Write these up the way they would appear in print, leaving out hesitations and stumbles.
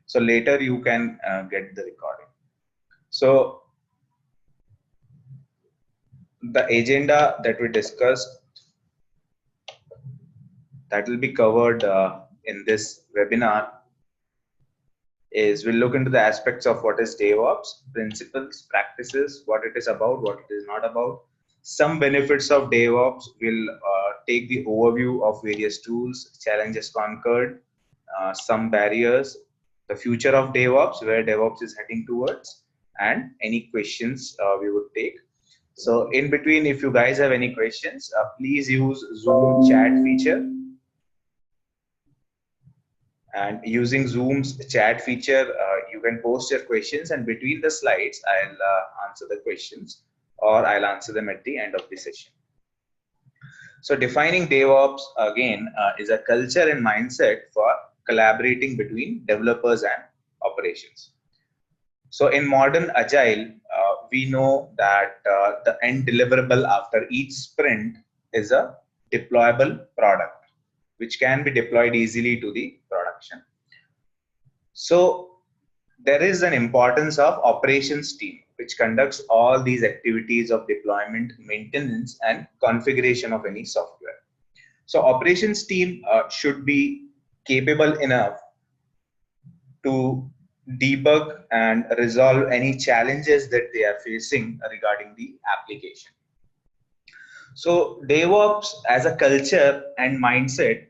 So later you can get the recording. So the agenda that we discussed, that will be covered in this webinar, is we'll look into the aspects of what is DevOps, principles, practices, what it is about, what it is not about, some benefits of DevOps. We'll take the overview of various tools, challenges conquered, some barriers, the future of DevOps, where DevOps is heading towards, and any questions we would take. So in between, if you guys have any questions, please use Zoom chat feature. And using Zoom's chat feature, you can post your questions, and between the slides, I'll answer the questions, or I'll answer them at the end of the session. So defining DevOps again is a culture and mindset for collaborating between developers and operations. So in modern Agile, we know that the end deliverable after each sprint is a deployable product, which can be deployed easily to the production. So there is an importance of operations team, which conducts all these activities of deployment, maintenance, and configuration of any software. So operations team should be capable enough to debug and resolve any challenges that they are facing regarding the application. So DevOps as a culture and mindset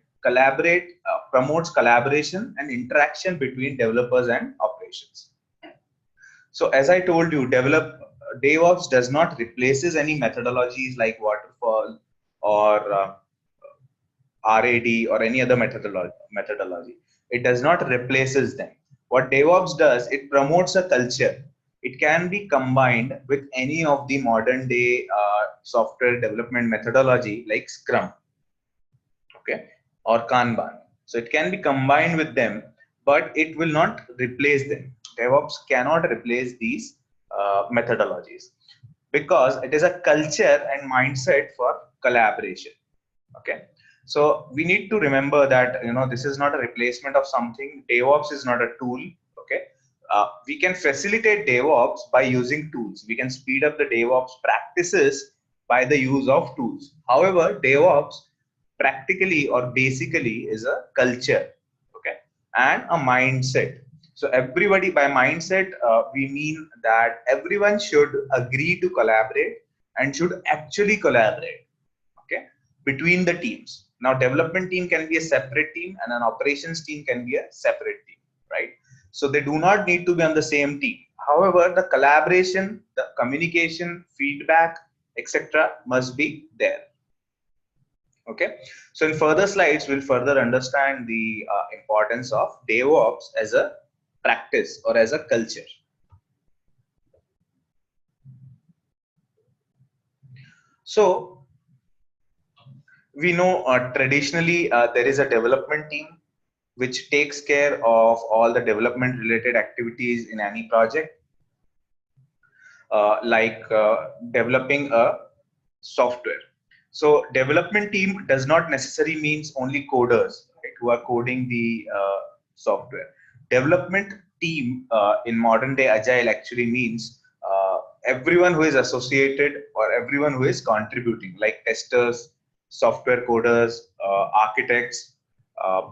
promotes collaboration and interaction between developers and operations. So as I told you, DevOps does not replaces any methodologies like waterfall or RAD or any other methodology. It does not replaces them. What DevOps does, it promotes a culture. It can be combined with any of the modern day software development methodology like Scrum, okay, or Kanban. So it can be combined with them, but it will not replace them. DevOps cannot replace these methodologies, because it is a culture and mindset for collaboration. Okay. So we need to remember that, this is not a replacement of something. DevOps is not a tool. Okay. We can facilitate DevOps by using tools. We can speed up the DevOps practices by the use of tools. However, DevOps practically or basically is a culture, okay, and a mindset. So everybody, by mindset, we mean that everyone should agree to collaborate and should actually collaborate, okay, between the teams. Now, development team can be a separate team and an operations team can be a separate team, right? So they do not need to be on the same team. However, the collaboration, the communication, feedback, etc. must be there. Okay. So in further slides, we'll further understand the importance of DevOps as a practice or as a culture. So we know traditionally there is a development team which takes care of all the development related activities in any project, like developing a software. So development team does not necessarily means only coders, right, who are coding the software. Development team in modern day Agile actually means everyone who is associated or everyone who is contributing, like testers, software coders, architects,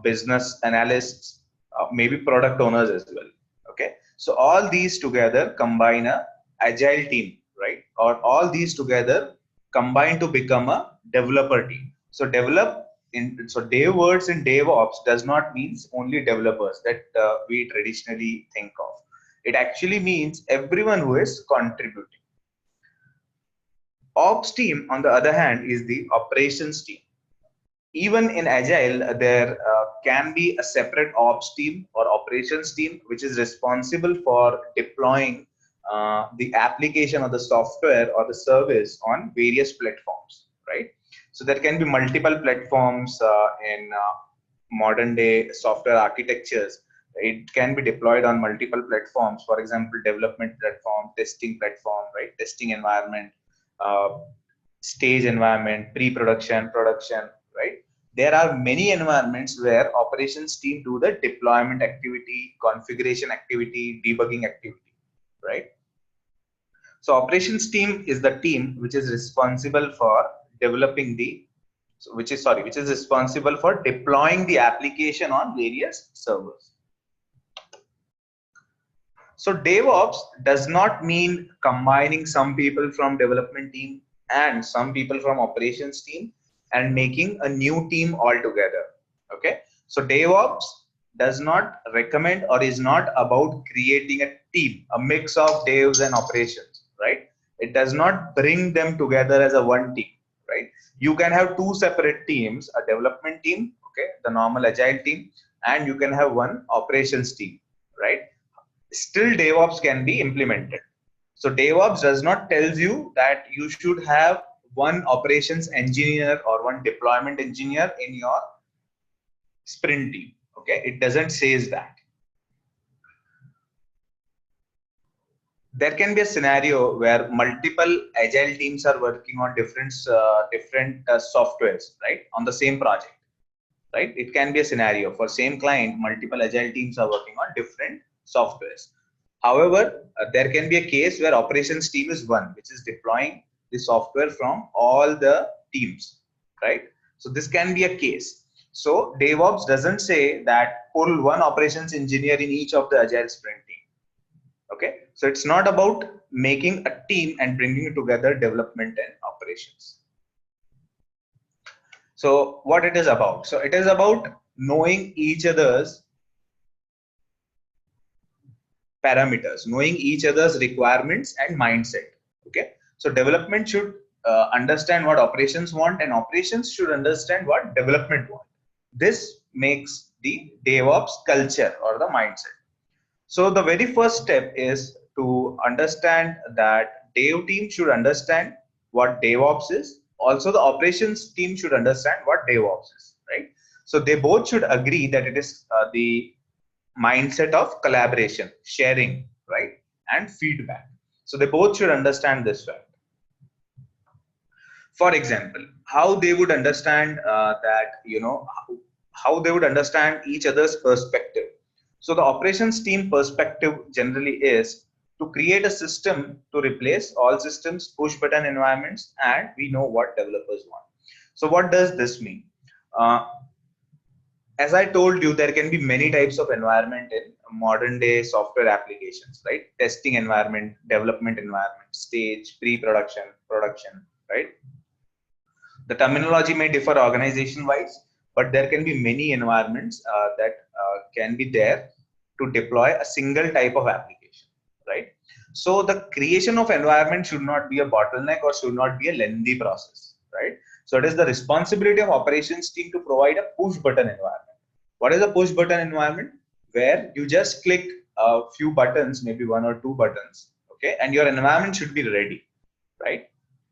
business analysts, maybe product owners as well. Okay, so all these together combine a agile team, right? Or all these together combine to become a developer team. So dev words in DevOps does not means only developers that we traditionally think of. It actually means everyone who is contributing. Ops team, on the other hand, is the operations team. Even in Agile, there can be a separate ops team or operations team, which is responsible for deploying the application or the software or the service on various platforms, right? So there can be multiple platforms in modern day software architectures. It can be deployed on multiple platforms. For example, development platform, testing platform, right? Testing environment, stage environment, pre-production, production, right? there are many environments where operations team do the deployment activity, configuration activity, debugging activity, right? So operations team is the team which is responsible for developing the, which is responsible for deploying the application on various servers. So DevOps does not mean combining some people from development team and some people from operations team and making a new team altogether. Okay. So DevOps does not recommend or is not about creating a team, a mix of devs and operations, right? It does not bring them together as a one team, right? You can have two separate teams, a development team, okay, the normal agile team, and you can have one operations team, right? Still DevOps can be implemented. So DevOps does not tells you that you should have one operations engineer or one deployment engineer in your sprint team. Okay, it doesn't says that. There can be a scenario where multiple agile teams are working on different softwares, right, on the same project, right? It can be a scenario for same client, multiple agile teams are working on different softwares. However, there can be a case where operations team is one, which is deploying the software from all the teams, right? So this can be a case. So DevOps doesn't say that pull one operations engineer in each of the agile sprint team. Okay, so it's not about making a team and bringing together development and operations. So what it is about? So it is about knowing each other's parameters, knowing each other's requirements and mindset. Okay, so development should understand what operations want, and operations should understand what development want. This makes the DevOps culture or the mindset. So the very first step is to understand that dev team should understand what DevOps is. Also, the operations team should understand what DevOps is, right? So they both should agree that it is the mindset of collaboration, sharing, right, and feedback. So they both should understand this fact. For example, how they would understand how they would understand each other's perspective. So the operations team perspective generally is to create a system to replace all systems, push button environments, and we know what developers want. So what does this mean? As I told you, there can be many types of environment in modern day software applications, right? Testing environment, development environment, stage, pre-production, production, right? The terminology may differ organization wise, but there can be many environments that can be there to deploy a single type of application, right? So the creation of environment should not be a bottleneck or should not be a lengthy process, right? So it is the responsibility of operations team to provide a push button environment. What is a push button environment? Where you just click a few buttons, maybe one or two buttons, okay, and your environment should be ready, right?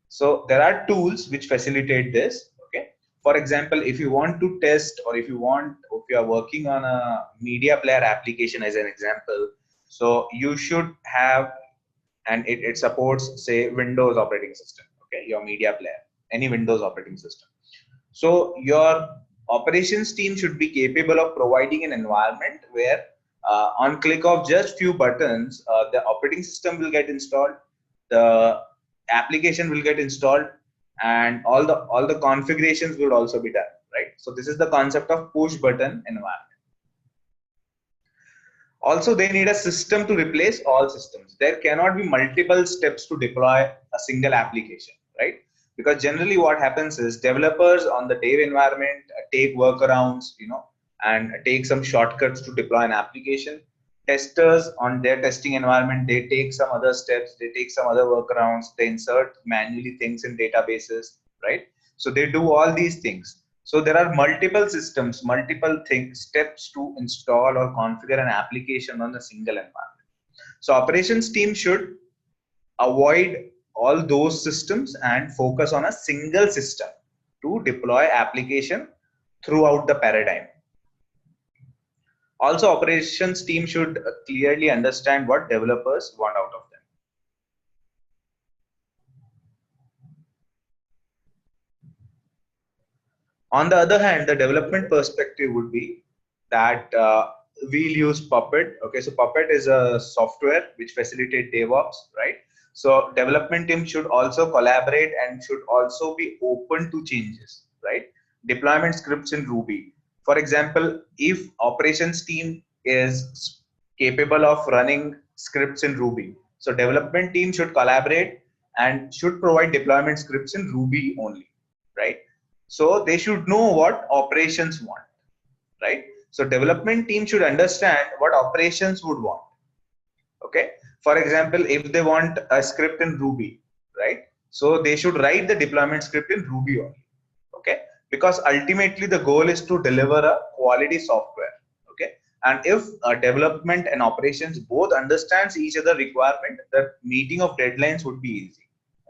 So there are tools which facilitate this. Okay. For example, if you want to test, or if you are working on a media player application as an example, so you should have, and it supports, say, Windows operating system. Okay, your media player, any Windows operating system. So your operations team should be capable of providing an environment where on click of just few buttons, the operating system will get installed, the application will get installed, and all the configurations will also be done, right? So this is the concept of push button environment. Also, they need a system to replace all systems. There cannot be multiple steps to deploy a single application, right? Because generally what happens is developers on the dev environment take workarounds, and take some shortcuts to deploy an application. Testers on their testing environment, they take some other steps, they take some other workarounds, they insert manually things in databases, right? So they do all these things. So there are multiple systems, multiple steps to install or configure an application on a single environment. So operations team should avoid all those systems and focus on a single system to deploy application throughout the paradigm. Also, operations team should clearly understand what developers want out of them. On the other hand, the development perspective would be that we'll use Puppet. Okay, so Puppet is a software which facilitates DevOps, right? So development team should also collaborate and should also be open to changes, right? Deployment scripts in Ruby. For example, if operations team is capable of running scripts in Ruby, so development team should collaborate and should provide deployment scripts in Ruby only, right? So they should know what operations want, right? So development team should understand what operations would want. Okay. For example, if they want a script in Ruby, right? So they should write the deployment script in Ruby only. Okay. Because ultimately the goal is to deliver a quality software. Okay. And if development and operations both understands each other requirement, the meeting of deadlines would be easy.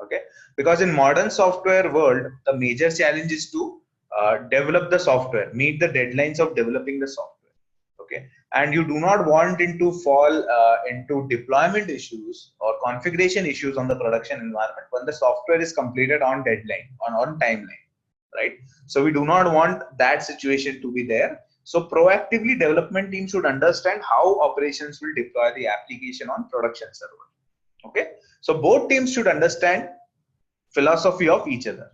Okay. Because in modern software world, the major challenge is to develop the software, meet the deadlines of developing the software. Okay, and you do not want it to fall into deployment issues or configuration issues on the production environment when the software is completed on deadline, on timeline, right? So we do not want that situation to be there. So proactively development team should understand how operations will deploy the application on production server. Okay, so both teams should understand philosophy of each other.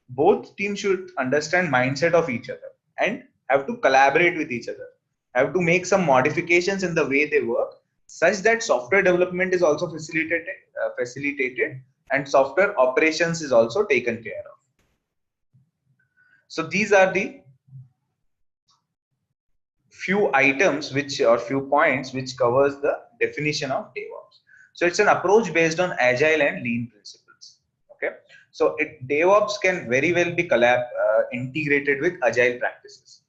Both teams should understand mindset of each other and have to collaborate with each other, have to make some modifications in the way they work such that software development is also facilitated and software operations is also taken care of. So these are the few items which or few points which covers the definition of DevOps. So it's an approach based on agile and lean principles. Okay, so DevOps can very well be integrated with agile practices.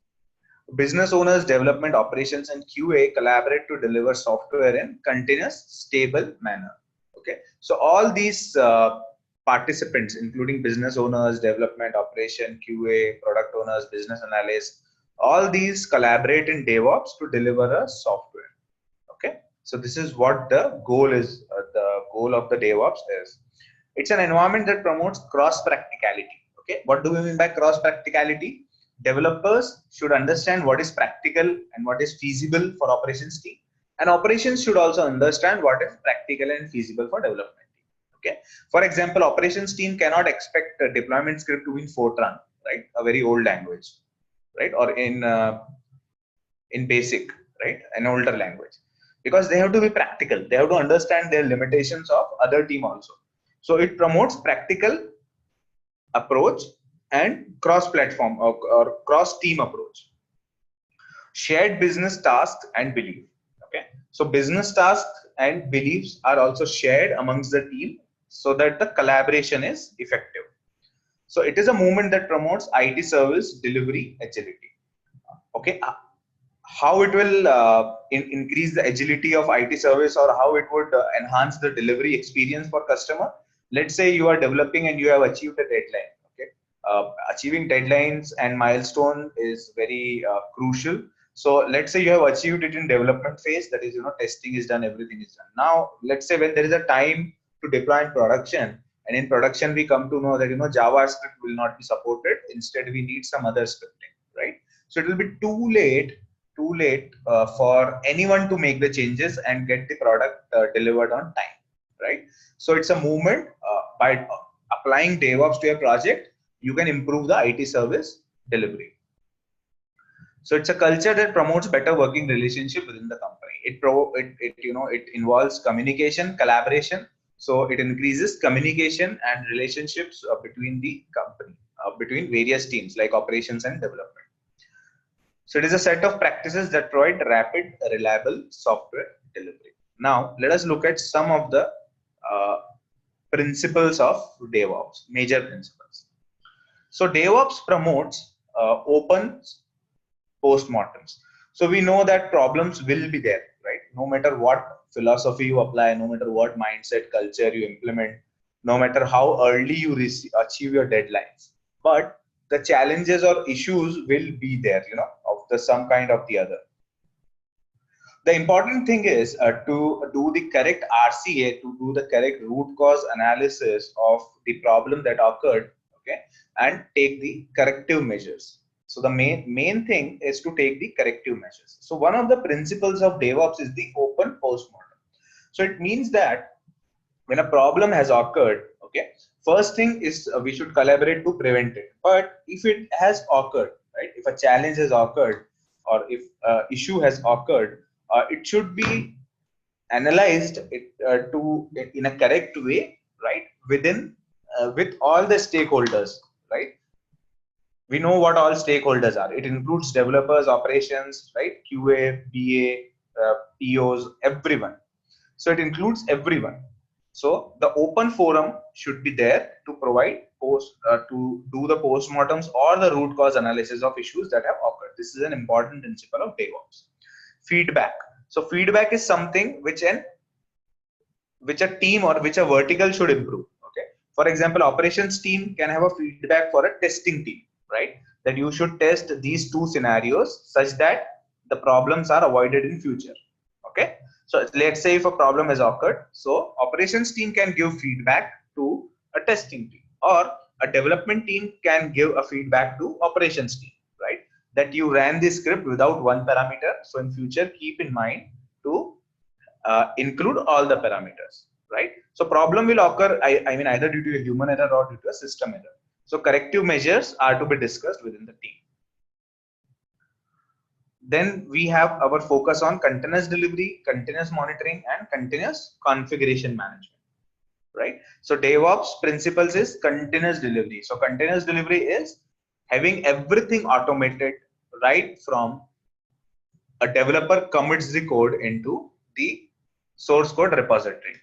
Business owners, development operations, and QA collaborate to deliver software in continuous, stable manner. Okay, so all these participants, including business owners, development, operation, QA, product owners, business analysts, all these collaborate in DevOps to deliver a software. Okay, so this is what the goal is. The goal of the DevOps is. It's an environment that promotes cross practicality. Okay, what do we mean by cross practicality? Developers should understand what is practical and what is feasible for operations team, and operations should also understand what is practical and feasible for development team. Okay, for example, operations team cannot expect a deployment script to be in Fortran, right? A very old language, right? Or in basic, right? An older language, because they have to be practical. They have to understand their limitations of other team also. So it promotes practical approach and cross-platform or cross-team approach. Shared business tasks and belief. Okay, so business tasks and beliefs are also shared amongst the team so that the collaboration is effective. So it is a movement that promotes IT service delivery agility. Okay, how it will increase the agility of IT service, or how it would enhance the delivery experience for customer. Let's say you are developing and you have achieved a deadline. Okay, achieving deadlines and milestone is very crucial. So let's say you have achieved it in development phase, that is, testing is done, everything is done. Now let's say when there is a time to deploy in production, and in production we come to know that JavaScript will not be supported, instead we need some other scripting, right? So it will be too late for anyone to make the changes and get the product delivered on time, right? So it's a movement. By applying DevOps to a project, you can improve the IT service delivery. So it's a culture that promotes better working relationship within the company. It involves communication, collaboration. So it increases communication and relationships between the company, between various teams like operations and development. So it is a set of practices that provide rapid, reliable software delivery. Now, let us look at some of the principles of DevOps, major principles. So DevOps promotes open postmortems. So we know that problems will be there, right? No matter what philosophy you apply, no matter what mindset, culture you implement, no matter how early you achieve your deadlines, but the challenges or issues will be there, of the some kind of the other. The important thing is to do the correct RCA, to do the correct root cause analysis of the problem that occurred, okay, and take the corrective measures. So the main thing is to take the corrective measures. So one of the principles of DevOps is the open postmortem. So it means that when a problem has occurred, okay, first thing is we should collaborate to prevent it. But if it has occurred, right, if a challenge has occurred or if issue has occurred, it should be analyzed in a correct way, right, within with all the stakeholders, right. We know what all stakeholders are. It includes developers, operations, right, QA, BA, POs, everyone. So it includes everyone. So the open forum should be there to provide to do the postmortems or the root cause analysis of issues that have occurred. This is an important principle of DevOps. Feedback. So feedback is something which a team or which a vertical should improve. Okay. For example, operations team can have a feedback for a testing team, right? That you should test these two scenarios such that the problems are avoided in future. Okay. So let's say if a problem has occurred, so operations team can give feedback to a testing team, or a development team can give a feedback to operations team, right? That you ran this script without one parameter. So in future, keep in mind to include all the parameters, right? So problem will occur, I mean, either due to a human error or due to a system error. So corrective measures are to be discussed within the team. Then we have our focus on continuous delivery, continuous monitoring, and continuous configuration management, right? So DevOps principles is continuous delivery. So continuous delivery is having everything automated, right from a developer commits the code into the source code repository.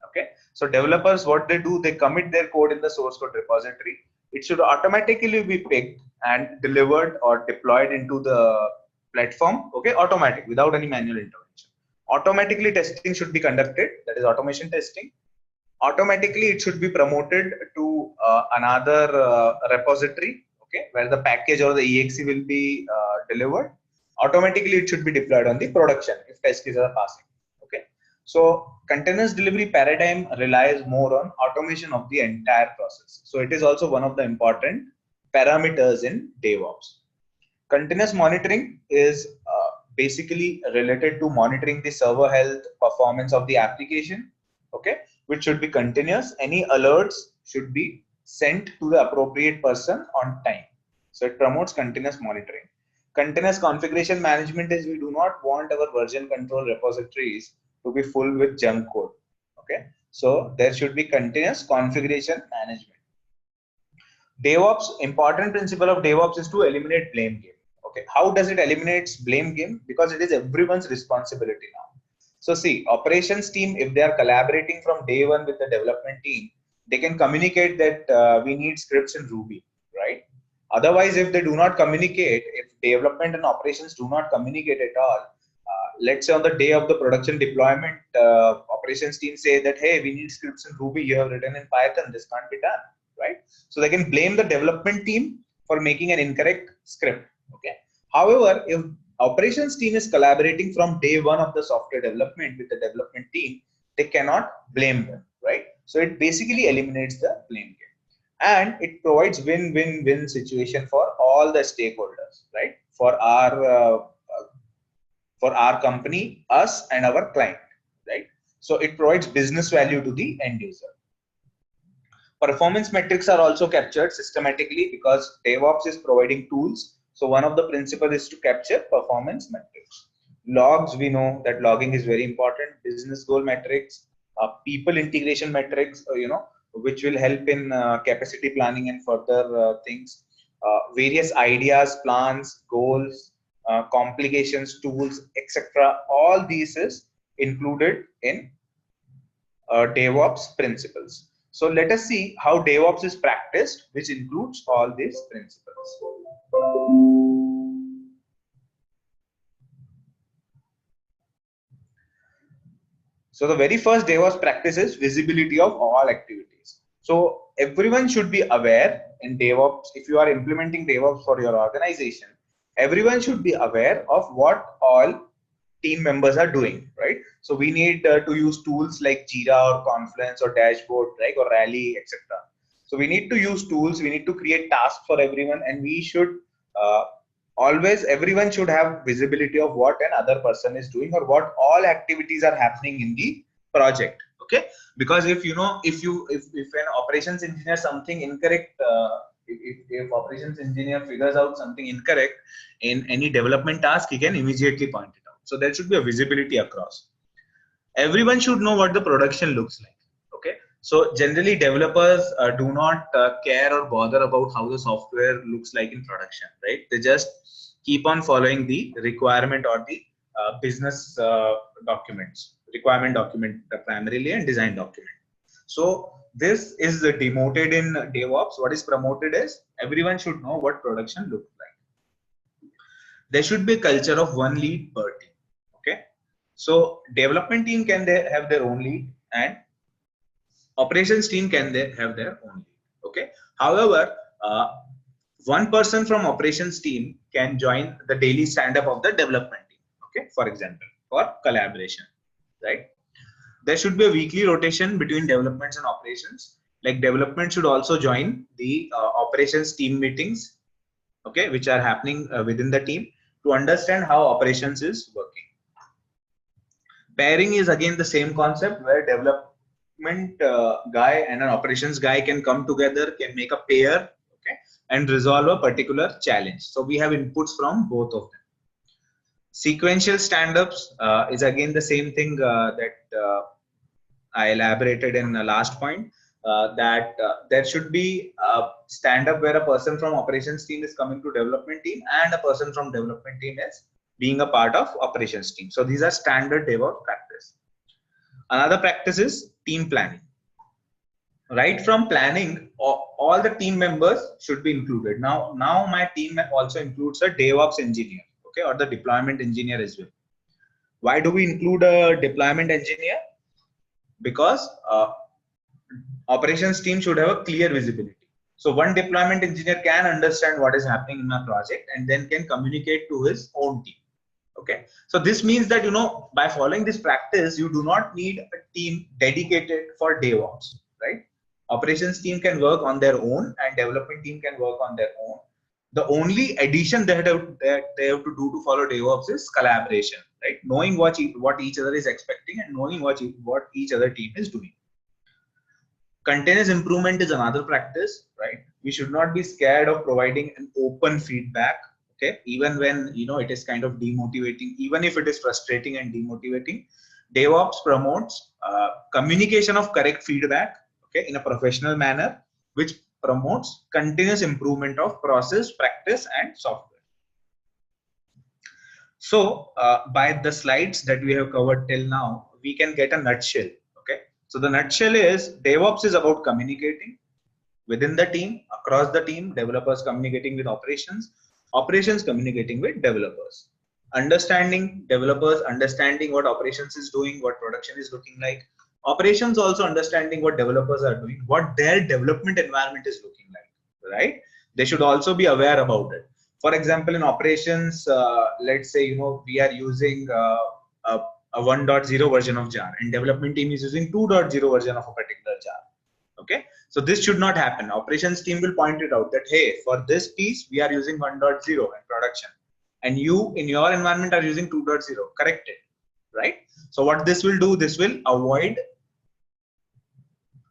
Okay, so developers, what they do, they commit their code in the source code repository. It should automatically be picked and delivered or deployed into the platform. Okay, automatic, without any manual intervention. Automatically testing should be conducted, that is automation testing. Automatically it should be promoted to another repository, okay, where the package or the exe will be delivered. Automatically it should be deployed on the production if test cases are passing. Okay, so continuous delivery paradigm relies more on automation of the entire process. So it is also one of the important parameters in DevOps. Continuous monitoring is basically related to monitoring the server health, performance of the application, okay, which should be continuous. Any alerts should be sent to the appropriate person on time. So it promotes continuous monitoring. Continuous configuration management is we do not want our version control repositories to be full with junk code. Okay, so there should be continuous configuration management. DevOps, important principle of DevOps is to eliminate blame game. Okay, how does it eliminate blame game? Because it is everyone's responsibility now. So see, operations team, if they are collaborating from day one with the development team, they can communicate that we need scripts in Ruby, right? Otherwise, if they do not communicate, if development and operations do not communicate at all, let's say on the day of the production deployment, operations team say that, hey, we need scripts in Ruby, you have written in Python, this can't be done, right? So they can blame the development team for making an incorrect script. Okay. However, if operations team is collaborating from day one of the software development with the development team, they cannot blame them, right? So it basically eliminates the blame game, and it provides win-win-win situation for all the stakeholders, right? For our company, us, and our client, right? So it provides business value to the end user. Performance metrics are also captured systematically because DevOps is providing tools. So one of the principles is to capture performance metrics. Logs, we know that logging is very important. Business goal metrics, people integration metrics, which will help in capacity planning and further things. Various ideas, plans, goals, complications, tools, etc. All these is included in DevOps principles. So let us see how DevOps is practiced, which includes all these principles. So the very first DevOps practice is visibility of all activities. So everyone should be aware in DevOps. If you are implementing DevOps for your organization, everyone should be aware of what all team members are doing, right? So we need to use tools like Jira or Confluence or Dashboard, right, or Rally, etc. So we need to use tools. We need to create tasks for everyone, and we should always everyone should have visibility of what another person is doing or what all activities are happening in the project. Okay, because if you know, if an operations engineer something incorrect, if operations engineer figures out something incorrect in any development task, he can immediately point it out. So there should be a visibility across. Everyone should know what the production looks like. Okay, so generally developers do not care or bother about how the software looks like in production, right? They just keep on following the requirement or the business documents, requirement document primarily, and design document. So this is demoted in DevOps. What is promoted is everyone should know what production looks like. There should be a culture of one lead per team. Okay, so development team can they have their own lead, and operations team can they have their own lead. Okay, however, one person from operations team can join the daily stand-up of the development team. Okay, for example, for collaboration, right? There should be a weekly rotation between developments and operations. Like development should also join the operations team meetings, okay, which are happening within the team to understand how operations is working. Pairing is again the same concept where development guy and an operations guy can come together, can make a pair, okay, and resolve a particular challenge. So we have inputs from both of them. Sequential stand-ups is again the same thing that I elaborated in the last point, that there should be a stand-up where a person from operations team is coming to development team and a person from development team is being a part of operations team. So these are standard DevOps practice. Another practice is team planning. Right from planning, all the team members should be included. Now my team also includes a DevOps engineer, okay, or the deployment engineer as well. Why do we include a deployment engineer? Because operations team should have a clear visibility. So one deployment engineer can understand what is happening in a project and then can communicate to his own team. Okay, so this means that, you know, by following this practice, you do not need a team dedicated for DevOps, right? Operations team can work on their own and development team can work on their own. The only addition that they have to do to follow DevOps is collaboration, right? Knowing what each other is expecting and knowing what each other team is doing. Continuous improvement is another practice, right? We should not be scared of providing an open feedback, okay, even when, you know, it is kind of demotivating, even if it is frustrating and demotivating. DevOps promotes communication of correct feedback, okay, in a professional manner, which promotes continuous improvement of process, practice, and software. So by the slides that we have covered till now, we can get a nutshell. Okay, so the nutshell is DevOps is about communicating within the team, across the team, developers communicating with operations, operations communicating with developers, understanding developers, understanding what operations is doing, what production is looking like, operations also understanding what developers are doing, what their development environment is looking like, right? They should also be aware about it. For example, in operations, let's say, you know, we are using a 1.0 version of jar and development team is using 2.0 version of a particular jar. Okay, so this should not happen. Operations team will point it out that, hey, for this piece we are using 1.0 in production and you in your environment are using 2.0. Correct it, right? So what this will do, this will avoid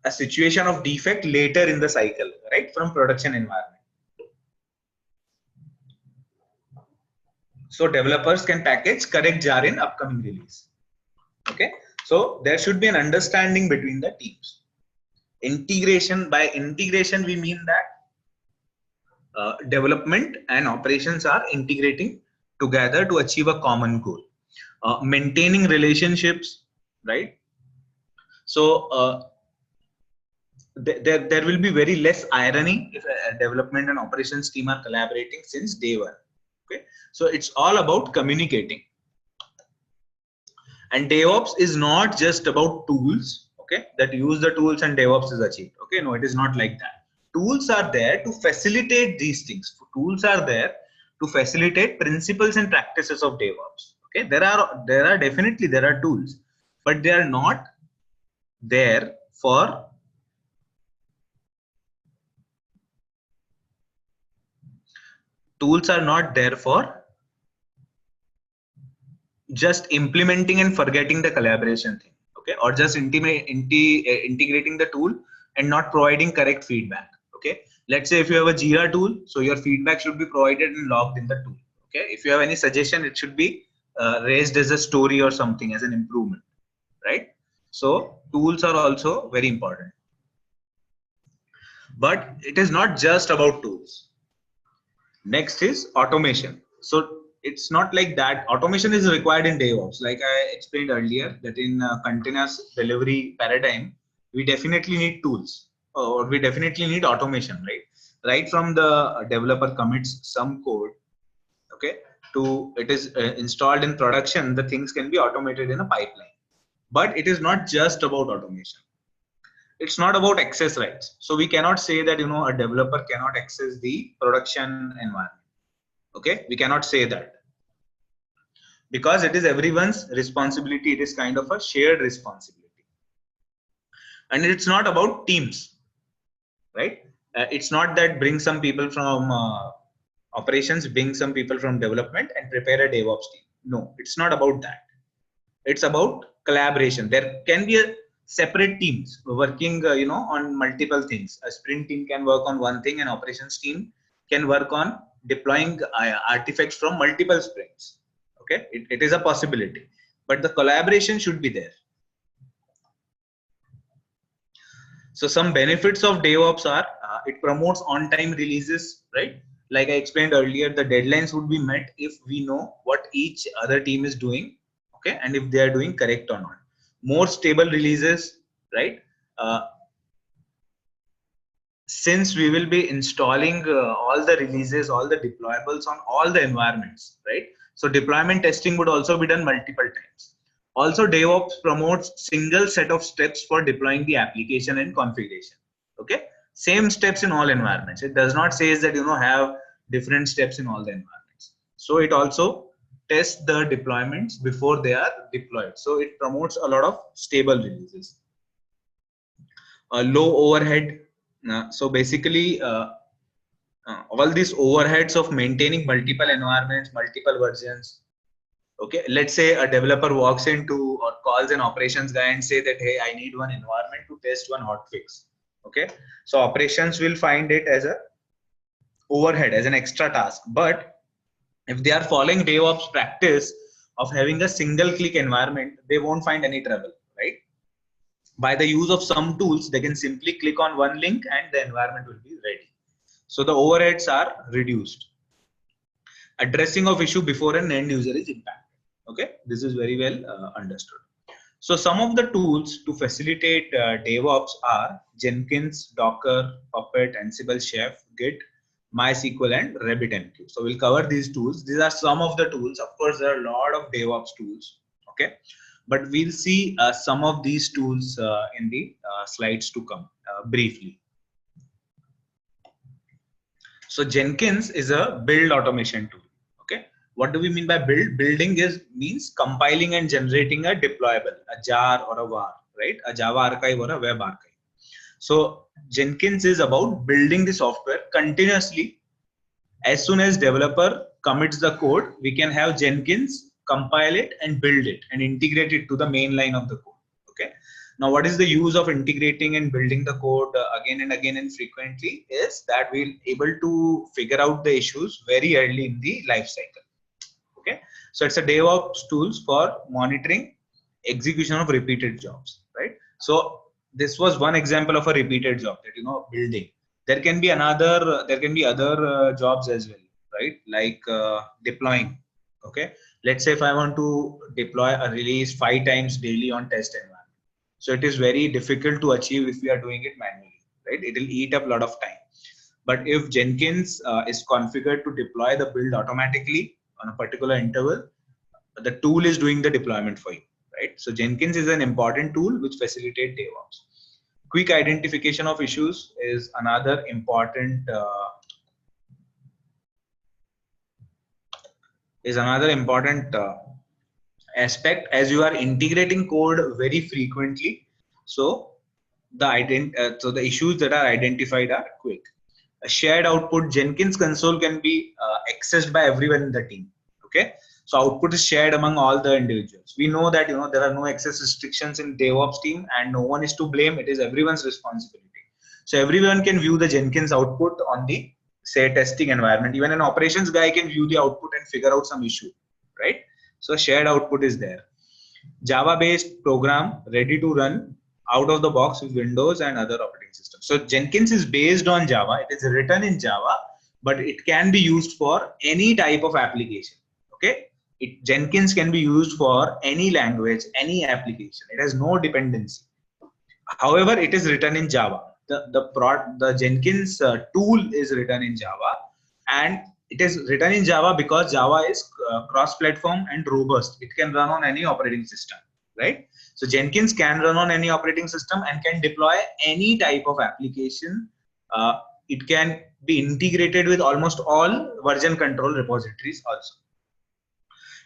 a situation of defect later in the cycle, right, from production environment. So developers can package correct jar in upcoming release. Okay, so there should be an understanding between the teams. Integration, by integration we mean that development and operations are integrating together to achieve a common goal. Maintaining relationships, right? So there will be very less irony if a development and operations team are collaborating since day one. Okay, so it's all about communicating. And DevOps is not just about tools, okay, that use the tools and DevOps is achieved. Okay, no, it is not like that. Tools are there to facilitate these things. Tools are there to facilitate principles and practices of DevOps. Okay, there are definitely there are tools, but they are not there for Tools are not there for just implementing and forgetting the collaboration thing, okay, or just integrating the tool and not providing correct feedback. Okay, let's say if you have a Jira tool, so your feedback should be provided and logged in the tool. Okay, if you have any suggestion, it should be raised as a story or something as an improvement, right? So tools are also very important, but it is not just about tools. Next is automation. So it's not like that. Automation is required in DevOps. Like I explained earlier, that in continuous delivery paradigm, we definitely need tools, or we definitely need automation, right? Right from the developer commits some code, okay, to it is installed in production, the things can be automated in a pipeline. But it is not just about automation. It's not about access rights. So we cannot say that, a developer cannot access the production environment. Okay, we cannot say that, because it is everyone's responsibility. It is kind of a shared responsibility, and it's not about teams, right? It's not that bring some people from operations, bring some people from development and prepare a DevOps team. No, it's not about that. It's about collaboration. There can be a separate teams working on multiple things. A sprint team can work on one thing, and operations team can work on deploying artifacts from multiple sprints. Okay, it is a possibility, but the collaboration should be there. So some benefits of DevOps are it promotes on-time releases, right? Like I explained earlier, the deadlines would be met if we know what each other team is doing, okay, and if they are doing correct or not. More stable releases, right? Since we will be installing all the releases, all the deployables on all the environments, right? So deployment testing would also be done multiple times. Also, DevOps promotes single set of steps for deploying the application and configuration. Okay, same steps in all environments. It does not say that have different steps in all the environments. So it also tests the deployments before they are deployed. So it promotes a lot of stable releases. Low overhead. So basically, all these overheads of maintaining multiple environments, multiple versions. Okay, let's say a developer walks into or calls an operations guy and say that, hey, I need one environment to test one hotfix. Okay, so operations will find it as a overhead, as an extra task. But if they are following DevOps practice of having a single click environment, they won't find any trouble, right? By the use of some tools, they can simply click on one link and the environment will be ready. So the overheads are reduced. Addressing of issue before an end user is impacted. Okay, this is very well understood. So some of the tools to facilitate DevOps are Jenkins, Docker, Puppet, Ansible, Chef, Git, MySQL, and RabbitMQ. So we'll cover these tools. These are some of the tools. Of course, there are a lot of DevOps tools. Okay, but we'll see some of these tools in the slides to come briefly. So Jenkins is a build automation tool. Okay, what do we mean by build? Building means compiling and generating a deployable, a jar or a var, right? A Java archive or a web archive. So Jenkins is about building the software continuously. As soon as developer commits the code, we can have Jenkins compile it and build it and integrate it to the main line of the code. Okay. Now, what is the use of integrating and building the code again and again and frequently is that we'll able to figure out the issues very early in the life cycle. Okay. So it's a DevOps tools for monitoring execution of repeated jobs, right? So this was one example of a repeated job that, building. There can be other jobs as well, right? Like deploying. Okay. Let's say if I want to deploy a release 5 times daily on test environment. So it is very difficult to achieve if we are doing it manually, right? It will eat up a lot of time. But if Jenkins is configured to deploy the build automatically on a particular interval, the tool is doing the deployment for you, right? So Jenkins is an important tool which facilitates DevOps. Quick identification of issues is another important aspect, as you are integrating code very frequently. So the issues that are identified are quick. A shared output, Jenkins console can be accessed by everyone in the team. Okay, so output is shared among all the individuals. We know that there are no access restrictions in DevOps team, and no one is to blame. It is everyone's responsibility. So everyone can view the Jenkins output on the say testing environment. Even an operations guy can view the output and figure out some issue, right? So shared output is there. Java based program ready to run out of the box with Windows and other operating systems. So Jenkins is based on Java. It is written in Java, but it can be used for any type of application. Okay, Jenkins can be used for any language, any application. It has no dependency. However, it is written in Java. The Jenkins tool is written in Java, and it is written in Java because Java is cross-platform and robust. It can run on any operating system, right? So Jenkins can run on any operating system and can deploy any type of application. It can be integrated with almost all version control repositories also.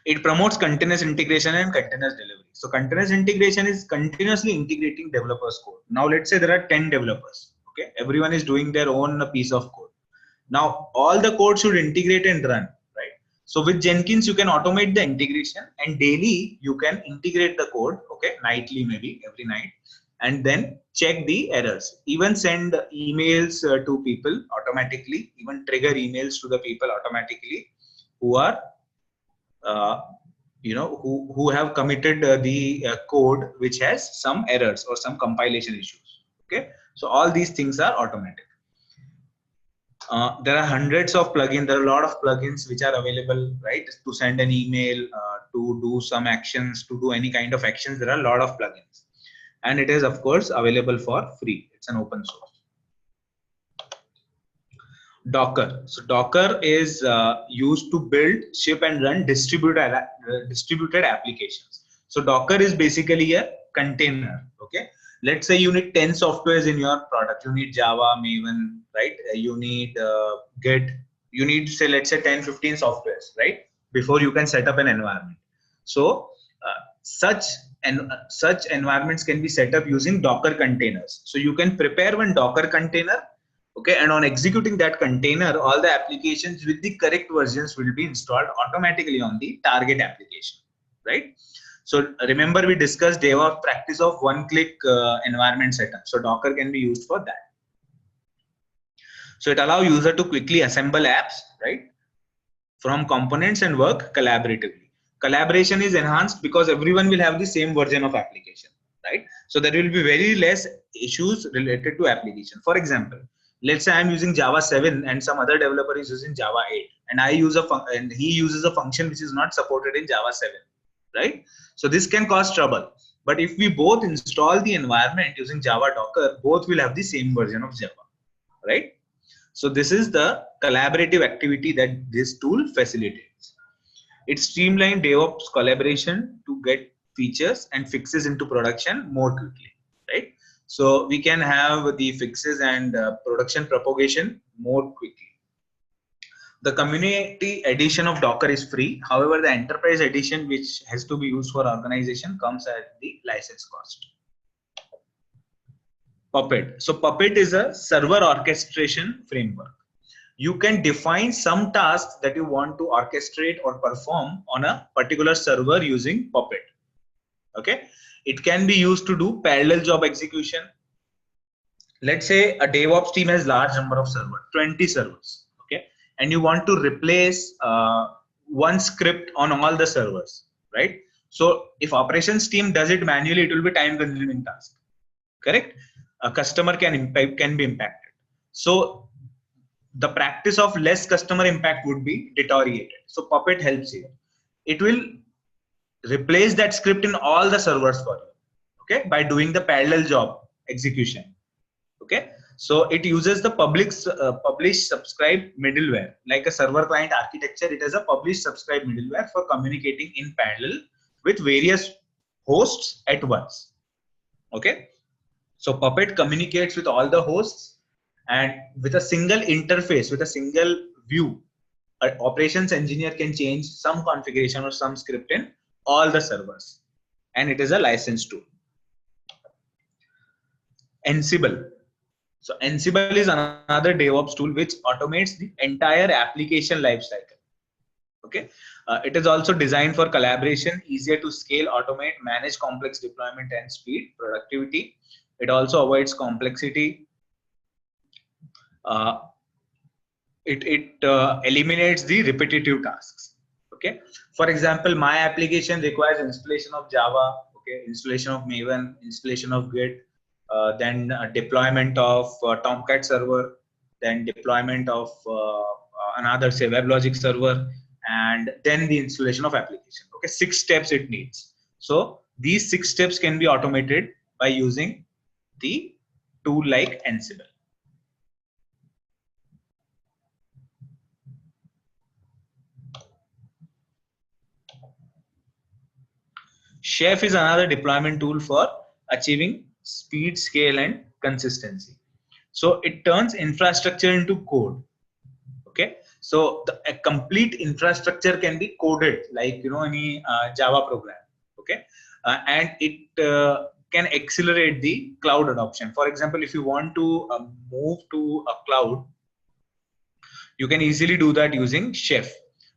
It promotes continuous integration and continuous delivery. So continuous integration is continuously integrating developers' code. Now let's say there are 10 developers. Okay, everyone is doing their own piece of code. Now all the code should integrate and run, right? So with Jenkins, you can automate the integration, and daily you can integrate the code, okay, nightly, maybe every night, and then check the errors. Even send emails to people automatically, even trigger emails to the people automatically who are who have committed the code which has some errors or some compilation issues. Okay, so all these things are automatic. There are hundreds of plugins. There are a lot of plugins which are available, right? To send an email, to do some actions, to do any kind of actions. There are a lot of plugins, and it is of course available for free. It's an open source. Docker. So Docker is used to build, ship, and run distributed applications. So Docker is basically a container. Okay. Let's say you need 10 softwares in your product. You need Java, Maven, right? You need Git. You need, say, let's say 10, 15 softwares, right? Before you can set up an environment. So such environments can be set up using Docker containers. So you can prepare one Docker container. Okay, and on executing that container, all the applications with the correct versions will be installed automatically on the target application, right? So remember, we discussed DevOps practice of one-click environment setup. So Docker can be used for that. So it allows user to quickly assemble apps, right, from components and work collaboratively. Collaboration is enhanced because everyone will have the same version of application, right? So there will be very less issues related to application. For example, let's say I'm using Java 7 and some other developer is using Java 8, and and he uses a function which is not supported in Java 7, right? So this can cause trouble. But if we both install the environment using Java Docker, both will have the same version of Java, right? So this is the collaborative activity that this tool facilitates. It streamlines DevOps collaboration to get features and fixes into production more quickly, right? So we can have the fixes and production propagation more quickly. The community edition of Docker is free. However, the enterprise edition, which has to be used for organization, comes at the license cost. Puppet. So Puppet is a server orchestration framework. You can define some tasks that you want to orchestrate or perform on a particular server using Puppet. Okay. It can be used to do parallel job execution. Let's say a DevOps team has large number of servers, 20 servers, okay, and you want to replace one script on all the servers, right? So if operations team does it manually, it will be time-consuming task. Correct? A customer can be impacted. So the practice of less customer impact would be deteriorated. So Puppet helps here. It will replace that script in all the servers for you, okay, by doing the parallel job execution. Okay, so it uses the publish subscribe middleware, like a server client architecture. It has a publish subscribe middleware for communicating in parallel with various hosts at once. Okay, so Puppet communicates with all the hosts, and with a single interface, with a single view, an operations engineer can change some configuration or some script in all the servers, and it is a licensed tool. Ansible. So Ansible is another DevOps tool which automates the entire application lifecycle. Okay, it is also designed for collaboration, easier to scale, automate, manage complex deployment, and speed productivity. It also avoids complexity. Uh, it eliminates the repetitive tasks. Okay, for example, my application requires installation of Java, okay, installation of Maven, installation of Git, then deployment of Tomcat server, then deployment of another, say, WebLogic server, and then the installation of application. Okay, 6 steps it needs. So these 6 steps can be automated by using the tool like Ansible. Chef is another deployment tool for achieving speed, scale, and consistency. So it turns infrastructure into code. Okay, so a complete infrastructure can be coded like any Java program. Okay, and it can accelerate the cloud adoption. For example, if you want to move to a cloud, you can easily do that using Chef.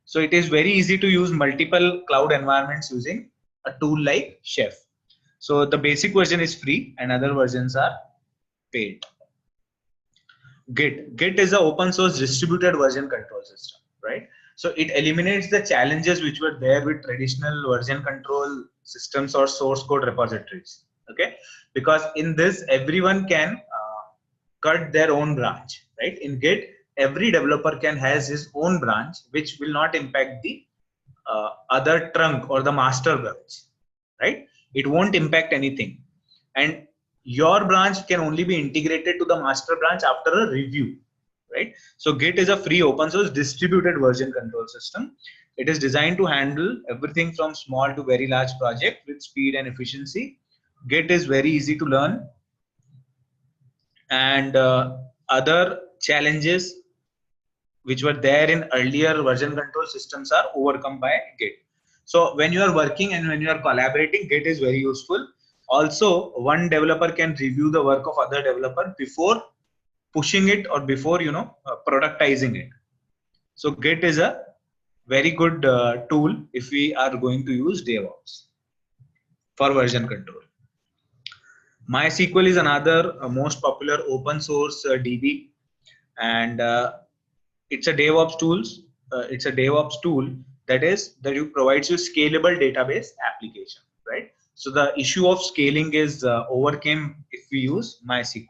So it is very easy to use multiple cloud environments using a tool like Chef. So the basic version is free and other versions are paid. Git is an open source distributed version control system, right? So it eliminates the challenges which were there with traditional version control systems or source code repositories. Okay, because in this everyone can cut their own branch, right? In Git, every developer can has his own branch, which will not impact the other trunk or the master branch, right? It won't impact anything, and your branch can only be integrated to the master branch after a review, right? So Git is a free open source distributed version control system. It is designed to handle everything from small to very large project with speed and efficiency. Git is very easy to learn, and other challenges which were there in earlier version control systems are overcome by Git. So when you are working and when you are collaborating, Git is very useful. Also, one developer can review the work of other developer before pushing it or before productizing it. So Git is a very good tool if we are going to use DevOps for version control. MySQL is another most popular open source DB, and it's a DevOps tools. It's a DevOps tool that provides you scalable database application, right? So the issue of scaling is overcame if we use MySQL,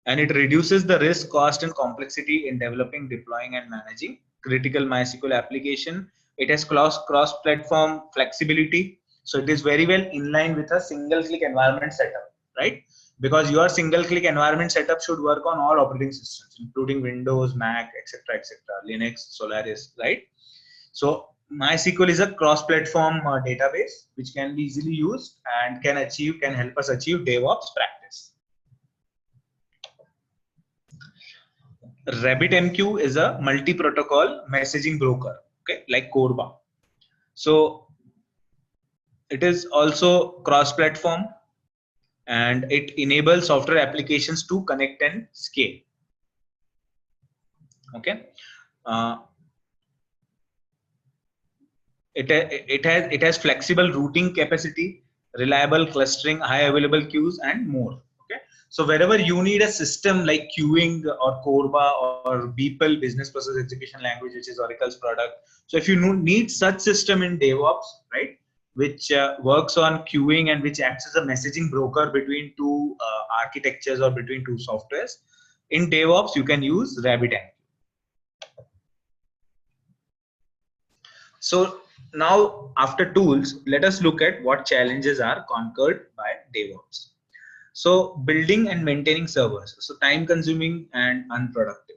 and it reduces the risk, cost, and complexity in developing, deploying, and managing critical MySQL application. It has cross-platform flexibility, so it is very well in line with a single-click environment setup, right? Because your single-click environment setup should work on all operating systems, including Windows, Mac, etc., Linux, Solaris, right? So MySQL is a cross-platform database which can be easily used and can help us achieve DevOps practice. RabbitMQ is a multi-protocol messaging broker, okay, like Corba. So it is also cross-platform, and it enables software applications to connect and scale. Okay, it has flexible routing capacity, reliable clustering, high available queues, and more. Okay, so wherever you need a system like queuing or Corba or Beeple, business process execution language, which is Oracle's product. So if you need such system in DevOps, right, which works on queuing and which acts as a messaging broker between two architectures or between two softwares, in DevOps you can use RabbitMQ. So now, after tools, let us look at what challenges are conquered by DevOps. So building and maintaining servers, so time consuming and unproductive.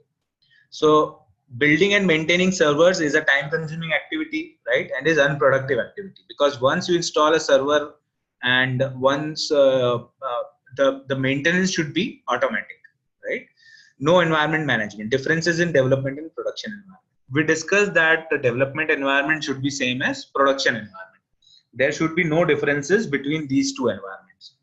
So building and maintaining servers is a time consuming activity, right, and is unproductive activity, because once you install a server and once the maintenance should be automatic, right? No environment management, differences in development and production environment. We discussed that the development environment should be same as production environment. There should be no differences between these two environments.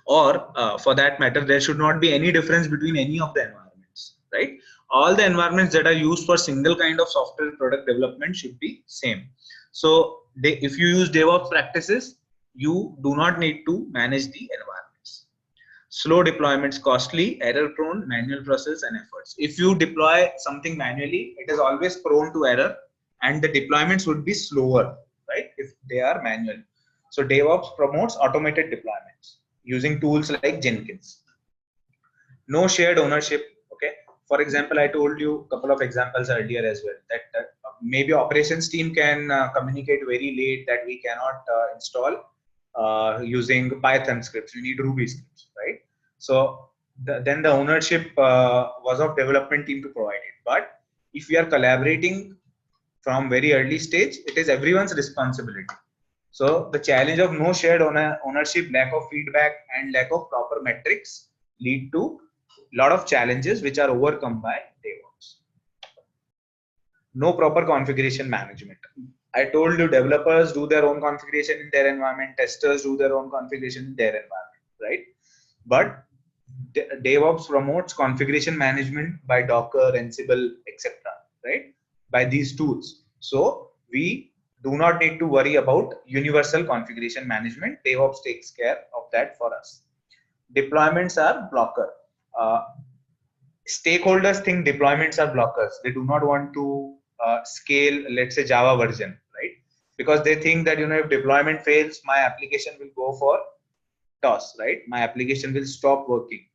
or for that matter, there should not be any difference between any of the environments, right? All the environments that are used for single kind of software product development should be same. So if you use DevOps practices, you do not need to manage the environments. Slow deployments, costly, error prone, manual process and efforts. If you deploy something manually, it is always prone to error and the deployments would be slower, right? If they are manual. So DevOps promotes automated deployments using tools like Jenkins. No shared ownership. Okay. For example, I told you a couple of examples earlier as well that maybe operations team can communicate very late that we cannot install using Python scripts. We need Ruby scripts, right? So then the ownership was of development team to provide it. But if we are collaborating from very early stage, it is everyone's responsibility. So the challenge of no shared ownership, lack of feedback, and lack of proper metrics lead to a lot of challenges which are overcome by DevOps. No proper configuration management. I told you developers do their own configuration in their environment, testers do their own configuration in their environment, right? But DevOps promotes configuration management by Docker, Ansible, etc., right? By these tools. So we do not need to worry about universal configuration management. DevOps takes care of that for us. Deployments are blocker. Stakeholders think deployments are blockers. They do not want to scale, let's say, Java version, right? Because they think that if deployment fails, my application will go for toss, right? My application will stop working.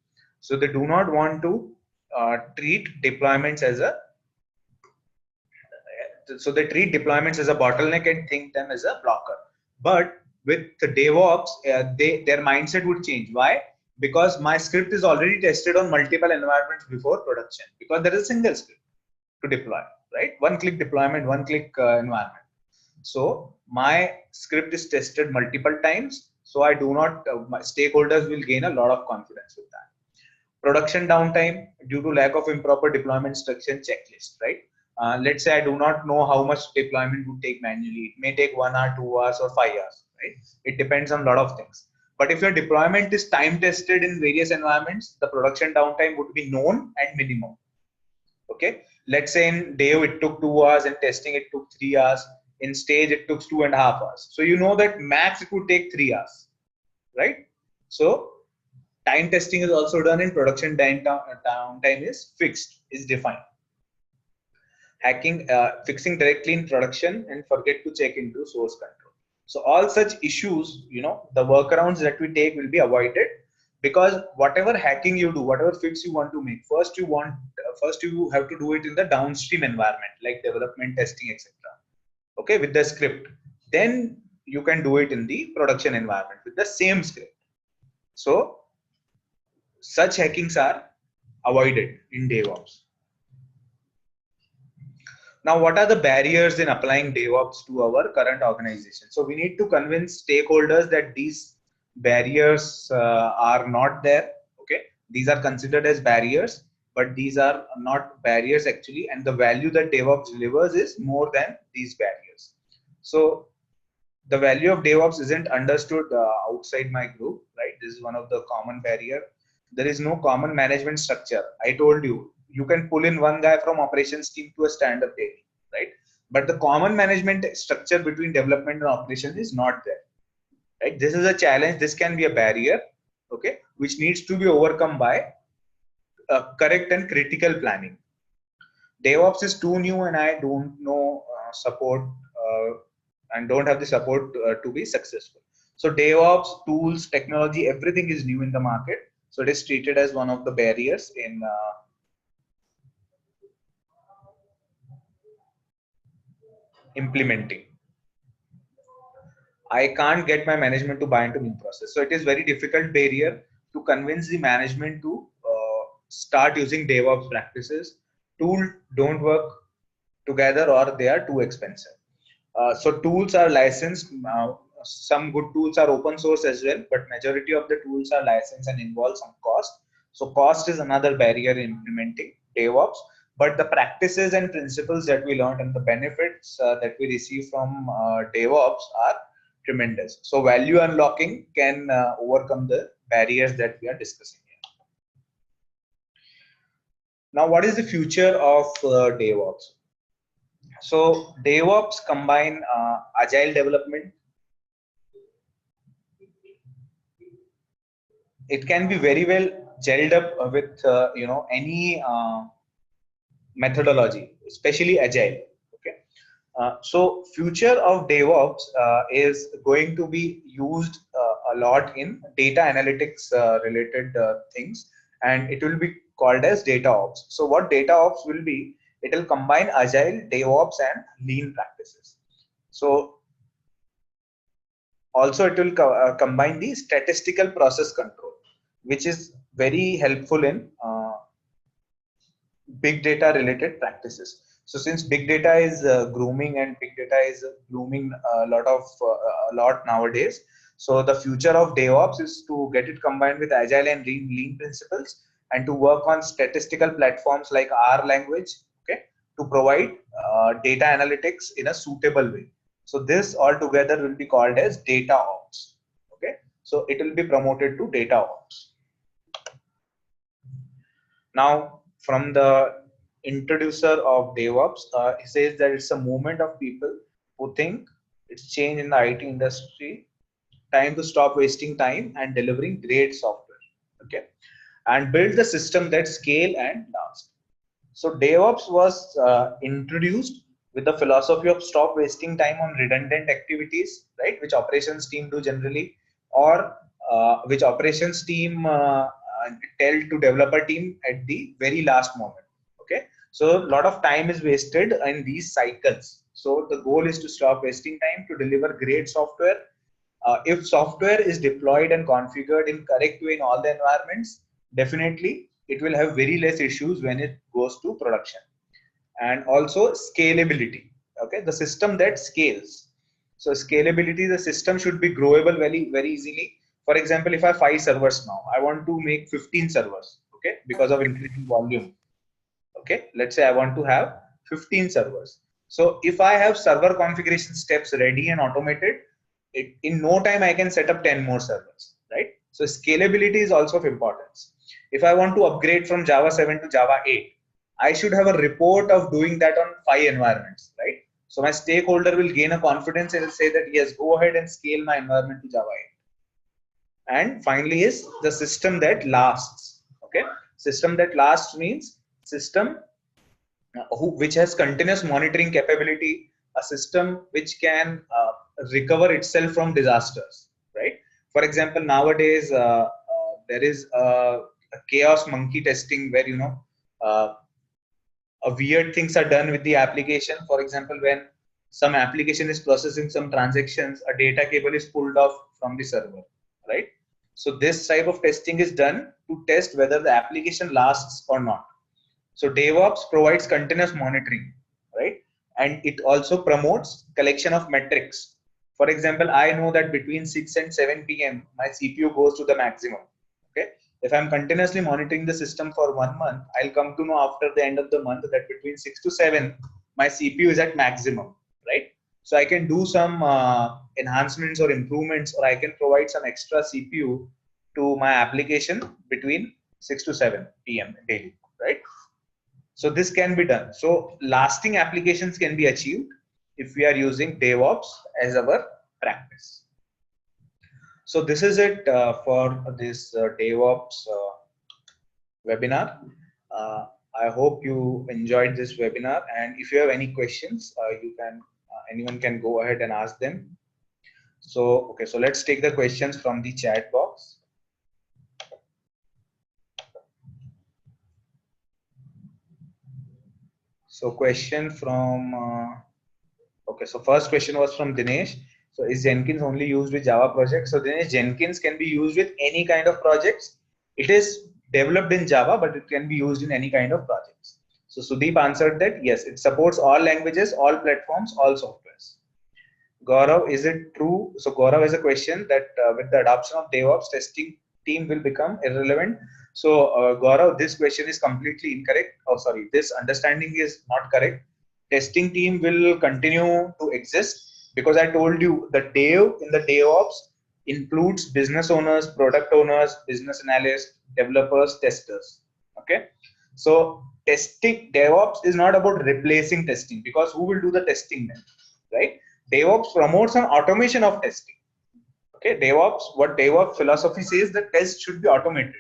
So they do not want to treat deployments as a bottleneck and think them as a blocker. But with the DevOps, their mindset would change. Why? Because my script is already tested on multiple environments before production, because there is a single script to deploy, right? One-click deployment, one-click environment. So my script is tested multiple times. So I do not, my stakeholders will gain a lot of confidence with that. Production downtime due to lack of improper deployment structure checklist, right? Let's say I do not know how much deployment would take manually. It may take 1 hour, 2 hours, or 5 hours, right? It depends on a lot of things. But if your deployment is time tested in various environments, the production downtime would be known and minimum. Okay. Let's say in Dev it took 2 hours, and testing it took 3 hours. In stage it took 2.5 hours. So you know that max it would take 3 hours, right? So time testing is also done, and production downtime is fixed, is defined. Hacking, fixing directly in production and forget to check into source control. So all such issues, the workarounds that we take will be avoided, because whatever hacking you do, whatever fix you want to make, first you have to do it in the downstream environment like development, testing, etc. Okay, with the script. Then you can do it in the production environment with the same script. So such hackings are avoided in DevOps. Now, what are the barriers in applying DevOps to our current organization? So we need to convince stakeholders that these barriers are not there. Okay, these are considered as barriers, but these are not barriers actually, and the value that DevOps delivers is more than these barriers. So the value of DevOps isn't understood outside my group, right? This is one of the common barrier. There is no common management structure. I told you, you can pull in one guy from operations team to a stand-up daily, right? But the common management structure between development and operation is not there, right? This is a challenge. This can be a barrier, okay, which needs to be overcome by correct and critical planning. DevOps is too new, and I don't know support and don't have the support to be successful. So DevOps, tools, technology, everything is new in the market. So it is treated as one of the barriers in implementing. I can't get my management to buy into new process. So it is very difficult barrier to convince the management to start using DevOps practices. Tools don't work together, or they are too expensive. So tools are licensed. Some good tools are open source as well, but majority of the tools are licensed and involve some cost. So cost is another barrier in implementing DevOps. But the practices and principles that we learned and the benefits that we receive from DevOps are tremendous. So value unlocking can overcome the barriers that we are discussing here. Now, what is the future of DevOps? So DevOps combine agile development. It can be very well gelled up with any methodology, especially agile. Okay, so future of DevOps is going to be used a lot in data analytics related things, and it will be called as data ops. So what data ops will be? It will combine agile, DevOps, and lean practices. So also it will combine the statistical process control, which is very helpful in big data related practices. So since big data is grooming and big data is blooming a lot nowadays, so the future of DevOps is to get it combined with agile and lean principles, and to work on statistical platforms like R language, okay, to provide data analytics in a suitable way. So this all together will be called as data ops. Okay, so it will be promoted to data ops. Now, from the introducer of DevOps, he says that it's a movement of people who think it's change in the IT industry, time to stop wasting time and delivering great software. Okay, and build the system that scale and last. So DevOps was introduced with the philosophy of stop wasting time on redundant activities, right, which operations team do generally, or which operations team tell to developer team at the very last moment. Okay, so a lot of time is wasted in these cycles. So the goal is to stop wasting time to deliver great software. If software is deployed and configured in correct way in all the environments, definitely it will have very less issues when it goes to production. And also scalability. Okay, the system that scales. So scalability, the system should be growable very easily. For example, if I have 5 servers now, I want to make 15 servers. Okay, because of increasing volume. Okay, let's say I want to have 15 servers. So if I have server configuration steps ready and automated, in no time I can set up 10 more servers, right? So scalability is also of importance. If I want to upgrade from Java 7 to Java 8, I should have a report of doing that on 5 environments, right? So my stakeholder will gain a confidence and say that yes, go ahead and scale my environment to Java 8. And finally is the system that lasts. Okay, system that lasts means system which has continuous monitoring capability, a system which can recover itself from disasters, right? For example, nowadays there is a chaos monkey testing where uh, weird things are done with the application. For example, when some application is processing some transactions, a data cable is pulled off from the server, right? So this type of testing is done to test whether the application lasts or not. So DevOps provides continuous monitoring, right? And it also promotes collection of metrics. For example, I know that between 6 and 7 p.m. my CPU goes to the maximum. Okay. If I'm continuously monitoring the system for 1 month, I'll come to know after the end of the month that between 6 to 7 my CPU is at maximum, right? So I can do some enhancements or improvements, or I can provide some extra CPU to my application between 6 to 7 p.m. daily, right? So this can be done. So lasting applications can be achieved if we are using DevOps as our practice. So this is it for this DevOps webinar. I hope you enjoyed this webinar, and if you have any questions, anyone can go ahead and ask them. So okay, so let's take the questions from the chat box. So question from okay, so first question was from Dinesh. So is Jenkins only used with Java projects? So Dinesh, Jenkins can be used with any kind of projects. It is developed in Java, but it can be used in any kind of projects. So Sudeep answered that yes, it supports all languages, all platforms, all softwares. Gaurav, is it true? So Gaurav has a question that with the adoption of DevOps, testing team will become irrelevant. So Gaurav, this question is completely incorrect. Oh, sorry, this understanding is not correct. Testing team will continue to exist because I told you the dev in the DevOps includes business owners, product owners, business analysts, developers, testers. Okay, so testing DevOps is not about replacing testing, because who will do the testing then, right? DevOps promotes an automation of testing. Okay, what DevOps philosophy says, the test should be automated.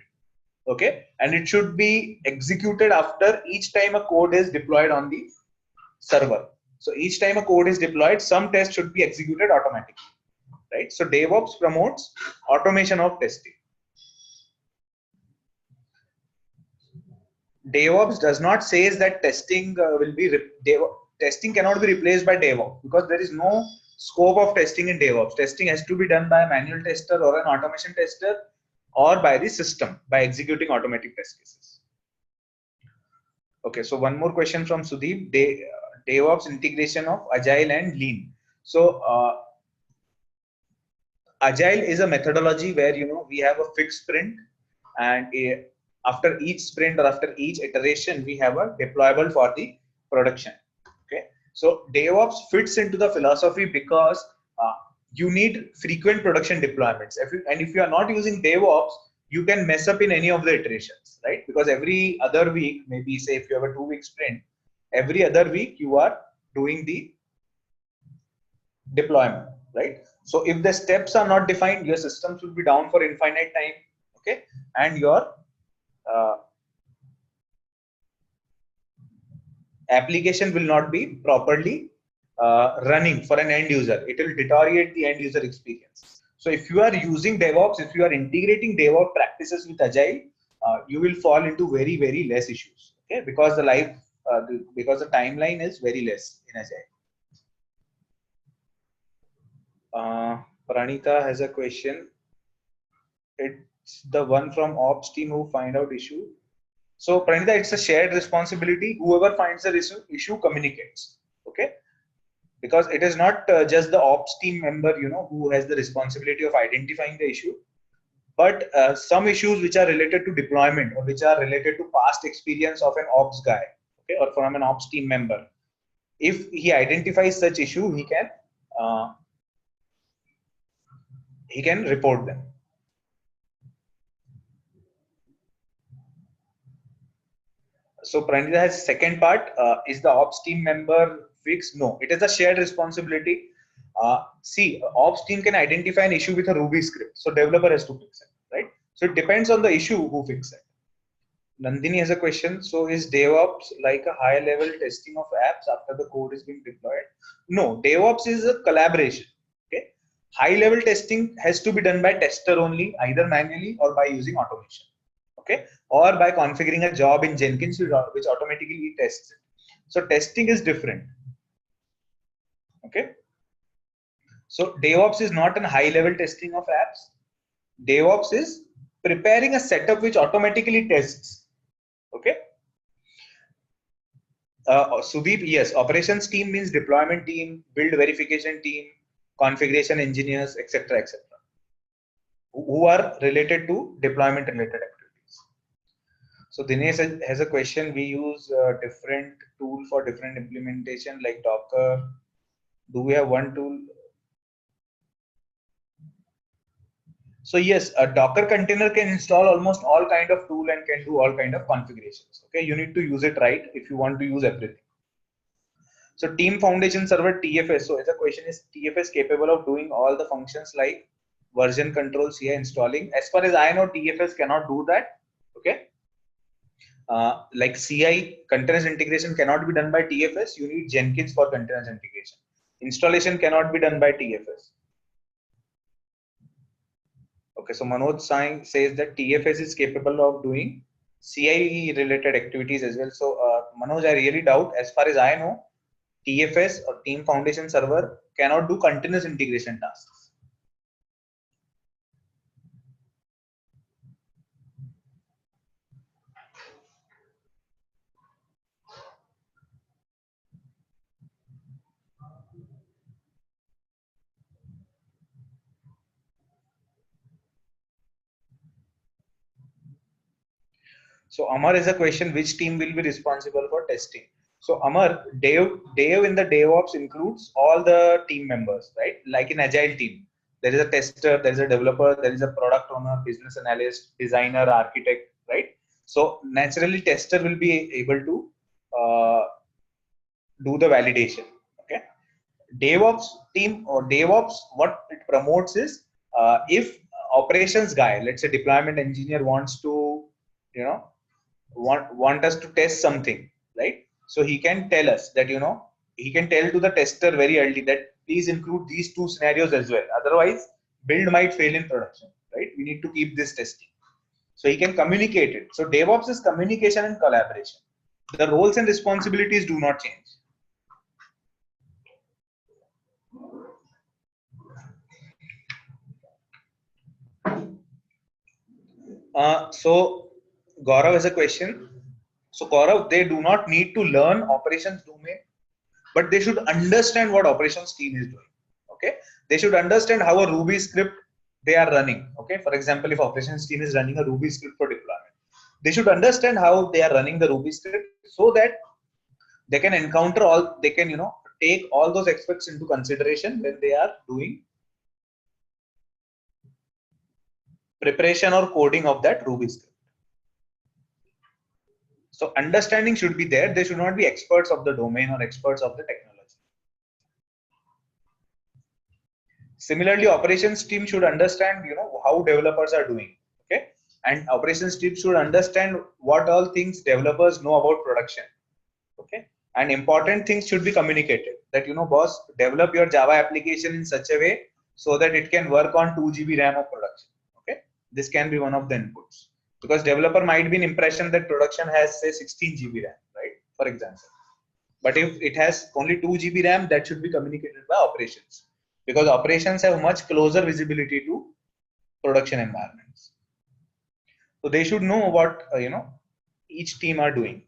Okay, and it should be executed after each time a code is deployed on the server. So each time a code is deployed, some test should be executed automatically, right? So DevOps promotes automation of testing. DevOps does not say that testing testing cannot be replaced by DevOps, because there is no scope of testing in DevOps. Testing has to be done by a manual tester or an automation tester, or by the system by executing automatic test cases. Okay, so one more question from Sudeep. DevOps integration of Agile and Lean. So Agile is a methodology where we have a fixed sprint, and after each sprint or after each iteration we have a deployable for the production. Okay, so DevOps fits into the philosophy because you need frequent production deployments. If you are not using DevOps, you can mess up in any of the iterations, right? Because every other week, maybe say if you have a 2-week sprint, every other week you are doing the deployment, right? So if the steps are not defined, your systems will be down for infinite time. Okay, and your application will not be properly running for an end user. It will deteriorate the end user experience. So if you are using DevOps, if you are integrating DevOps practices with Agile, you will fall into very, very less issues. Okay, because because the timeline is very less in Agile. Pranita has a question. It's the one from ops team who find out issue. So Pranita, it's a shared responsibility. Whoever finds the issue communicates. Okay, because it is not just the ops team member, who has the responsibility of identifying the issue, but some issues which are related to deployment or which are related to past experience of an ops guy, okay, or from an ops team member. If he identifies such issue, he can report them. So Pranita has second part. Is the ops team member fixed? No, it is a shared responsibility. See, ops team can identify an issue with a Ruby script, so developer has to fix it, right? So it depends on the issue who fixes it. Nandini has a question. So is DevOps like a high level testing of apps after the code is being deployed? No, DevOps is a collaboration. Okay, high level testing has to be done by tester only, either manually or by using automation. Okay, or by configuring a job in Jenkins which automatically tests it. So testing is different. Okay, so DevOps is not a high level testing of apps. DevOps is preparing a setup which automatically tests. Okay, Sudeep, yes, operations team means deployment team, build verification team, configuration engineers, etc., etc., who are related to deployment related activities. So Dinesh has a question. We use different tool for different implementation like Docker. Do we have one tool? So yes, a Docker container can install almost all kind of tool and can do all kind of configurations. Okay, you need to use it right if you want to use everything. So Team Foundation Server TFS. So the question is, TFS capable of doing all the functions like version control, CI installing? As far as I know, TFS cannot do that. Okay. Like CI continuous integration cannot be done by TFS. You need Jenkins for continuous integration. Installation cannot be done by TFS. Okay, so Manoj Singh says that TFS is capable of doing CI related activities as well. So Manoj, I really doubt. As far as I know, TFS or Team Foundation Server cannot do continuous integration tasks. So Amar is a question, which team will be responsible for testing? So Amar, dev in the DevOps includes all the team members, right? Like in Agile team, there is a tester, there is a developer, there is a product owner, business analyst, designer, architect, right? So naturally, tester will be able to do the validation. Okay. DevOps team or DevOps, what it promotes is if operations guy, let's say deployment engineer wants to, you know, want us to test something, right? So he can tell us that, he can tell to the tester very early that please include these two scenarios as well. Otherwise, build might fail in production, right? We need to keep this testing. So he can communicate it. So DevOps is communication and collaboration. The roles and responsibilities do not change. So Gaurav has a question. So Gaurav, they do not need to learn operations domain, but they should understand what operations team is doing. Okay, they should understand how a Ruby script they are running. Okay, for example, if operations team is running a Ruby script for deployment, they should understand how they are running the Ruby script so that they can encounter all, they can take all those aspects into consideration when they are doing preparation or coding of that Ruby script. So understanding should be there. They should not be experts of the domain or experts of the technology. Similarly, operations team should understand, how developers are doing. Okay, and operations team should understand what all things developers know about production. Okay, and important things should be communicated. That boss, develop your Java application in such a way so that it can work on 2 GB RAM of production. Okay, this can be one of the inputs because developer might be an impression that production has say 16 GB RAM, right? For example. But if it has only 2 GB RAM, that should be communicated by operations because operations have much closer visibility to production environments. So they should know what each team are doing.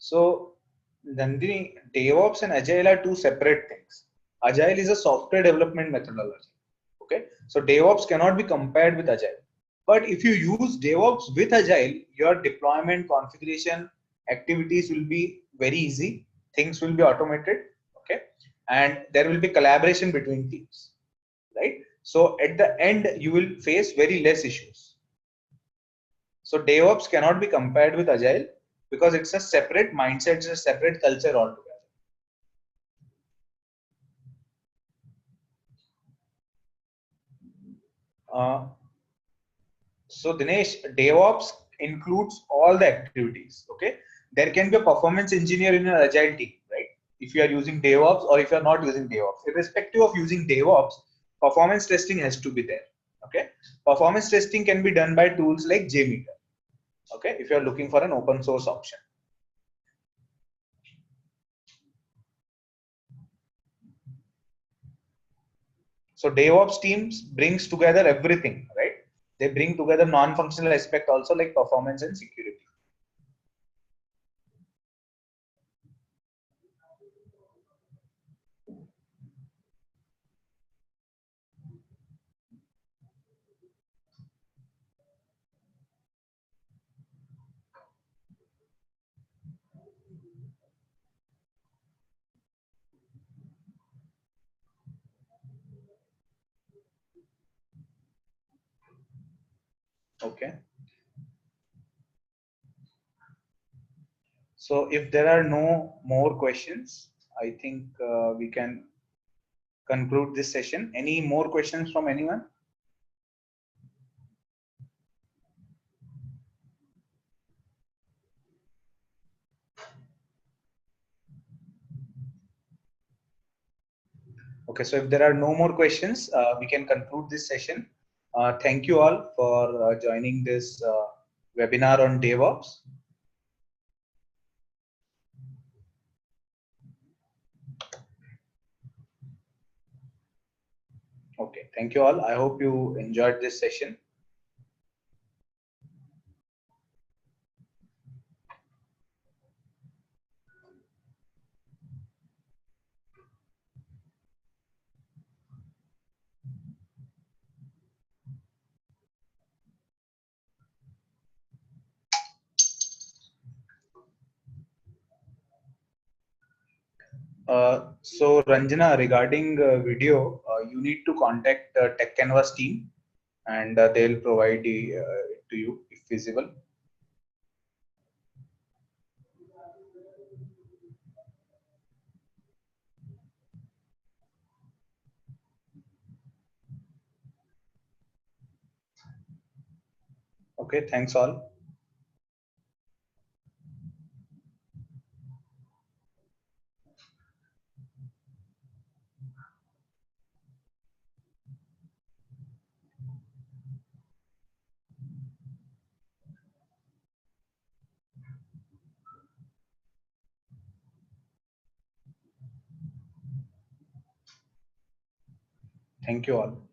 So Nandini, DevOps and Agile are two separate things. Agile is a software development methodology. Okay, so DevOps cannot be compared with Agile. But if you use DevOps with Agile, your deployment configuration activities will be very easy. Things will be automated. Okay, and there will be collaboration between teams. Right. So at the end, you will face very less issues. So DevOps cannot be compared with Agile because it's a separate mindset, it's a separate culture altogether. Uh, so Dinesh, DevOps includes all the activities. Okay, there can be a performance engineer in an Agile team, right? If you are using DevOps or if you are not using DevOps, irrespective of using DevOps, performance testing has to be there. Okay, performance testing can be done by tools like JMeter. Okay, if you are looking for an open source option. So DevOps teams brings together everything, right? They bring together non-functional aspect also like performance and security. Okay. So if there are no more questions, I think we can conclude this session. Any more questions from anyone? Okay, so if there are no more questions, we can conclude this session. Thank you all for joining this webinar on DevOps. Okay, thank you all. I hope you enjoyed this session. So Ranjana, regarding video, you need to contact the Techcanvass team, and they'll provide it to you if feasible. Okay, thanks all. Thank you all.